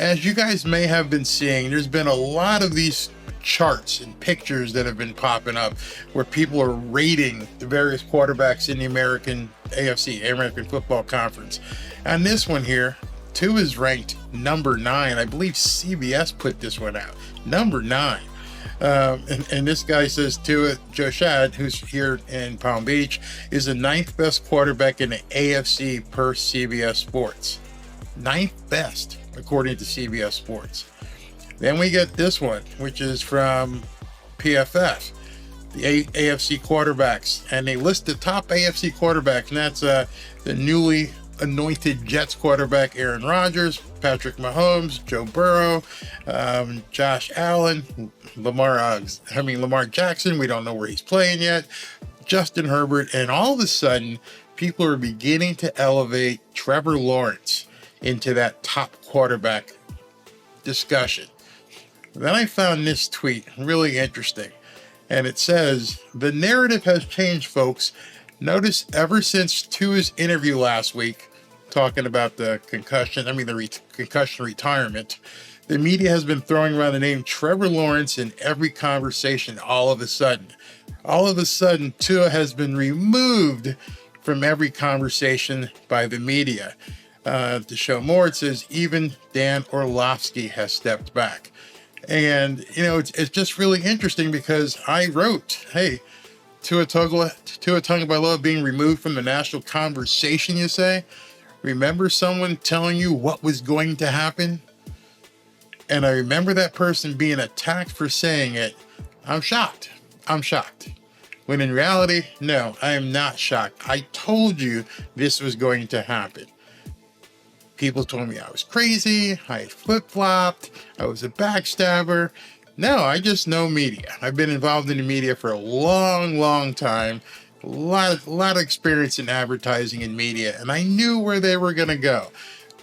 As you guys may have been seeing, there's been a lot of these charts and pictures that have been popping up where people are rating the various quarterbacks in the American Football Conference. And this one here, Tua is ranked number 9. I believe CBS put this one out. Number 9. And this guy says Tua, Joe Shad, who's here in Palm Beach, is the 9th best quarterback in the AFC per CBS Sports. 9th best, according to CBS Sports. Then we get this one, which is from PFF, the AFC quarterbacks. And they list the top AFC quarterbacks, and that's the newly anointed Jets quarterback Aaron Rodgers, Patrick Mahomes, Joe Burrow, Josh Allen, Lamar Jackson. We don't know where he's playing yet. Justin Herbert, and all of a sudden, people are beginning to elevate Trevor Lawrence into that top quarterback discussion. Then I found this tweet really interesting, and it says, "The narrative has changed, folks. Notice ever since Tua's interview last week, talking about the concussion retirement, the media has been throwing around the name Trevor Lawrence in every conversation all of a sudden. All of a sudden, Tua has been removed from every conversation by the media." To show more, it says, even Dan Orlovsky has stepped back. And, it's just really interesting because I wrote, hey, Tua Tagovailoa being removed from the national conversation, you say? Remember someone telling you what was going to happen? And I remember that person being attacked for saying it. I'm shocked. When in reality, no, I am not shocked. I told you this was going to happen. People told me I was crazy, I flip-flopped, I was a backstabber. No, I just know media. I've been involved in the media for a long, long time. A lot of experience in advertising and media, and I knew where they were going to go.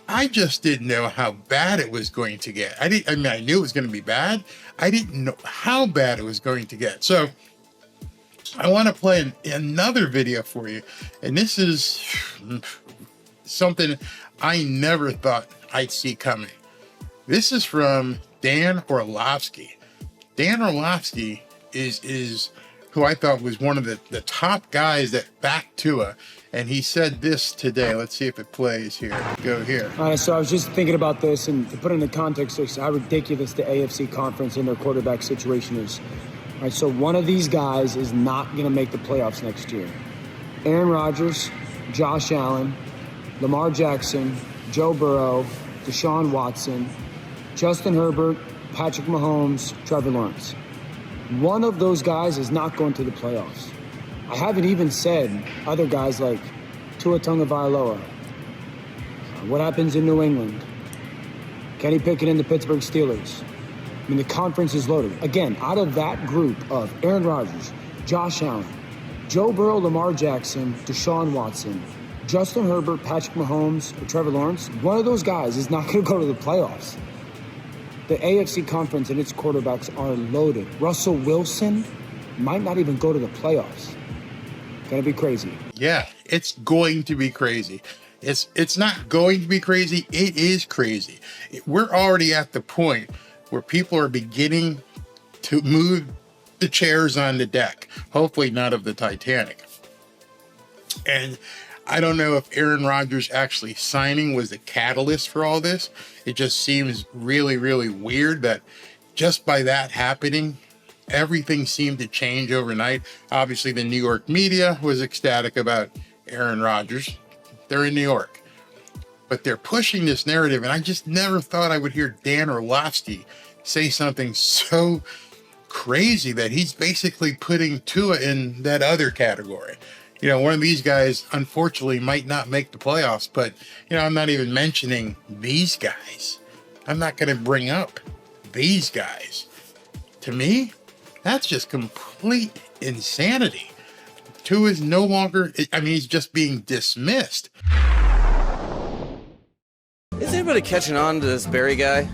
I just didn't know how bad it was going to get. I knew it was going to be bad. I didn't know how bad it was going to get. So I want to play another video for you, and this is something I never thought I'd see coming. This is from Dan Orlovsky. Dan Orlovsky is who I thought was one of the top guys that backed Tua, and he said this today. Let's see if it plays here. Go here. All right, so I was just thinking about this, and to put it into context, it's how ridiculous the AFC conference and their quarterback situation is. All right, so one of these guys is not going to make the playoffs next year. Aaron Rodgers, Josh Allen, Lamar Jackson, Joe Burrow, Deshaun Watson, Justin Herbert, Patrick Mahomes, Trevor Lawrence. One of those guys is not going to the playoffs. I haven't even said other guys like Tua Tagovailoa. What happens in New England? Kenny Pickett and the Pittsburgh Steelers. I mean, the conference is loaded. Again, out of that group of Aaron Rodgers, Josh Allen, Joe Burrow, Lamar Jackson, Deshaun Watson, Justin Herbert, Patrick Mahomes, or Trevor Lawrence, one of those guys is not going to go to the playoffs. The AFC conference and its quarterbacks are loaded. Russell Wilson might not even go to the playoffs. Gonna be crazy. Yeah, it's going to be crazy. It's not going to be crazy. It is crazy. We're already at the point where people are beginning to move the chairs on the deck. Hopefully not of the Titanic. And I don't know if Aaron Rodgers actually signing was the catalyst for all this. It just seems really, really weird that just by that happening, everything seemed to change overnight. Obviously, the New York media was ecstatic about Aaron Rodgers. They're in New York. But they're pushing this narrative, and I just never thought I would hear Dan Orlovsky say something so crazy that he's basically putting Tua in that other category. One of these guys, unfortunately, might not make the playoffs, but, I'm not even mentioning these guys. I'm not going to bring up these guys. To me, that's just complete insanity. Tua is no longer, he's just being dismissed. Is anybody catching on to this Barry guy?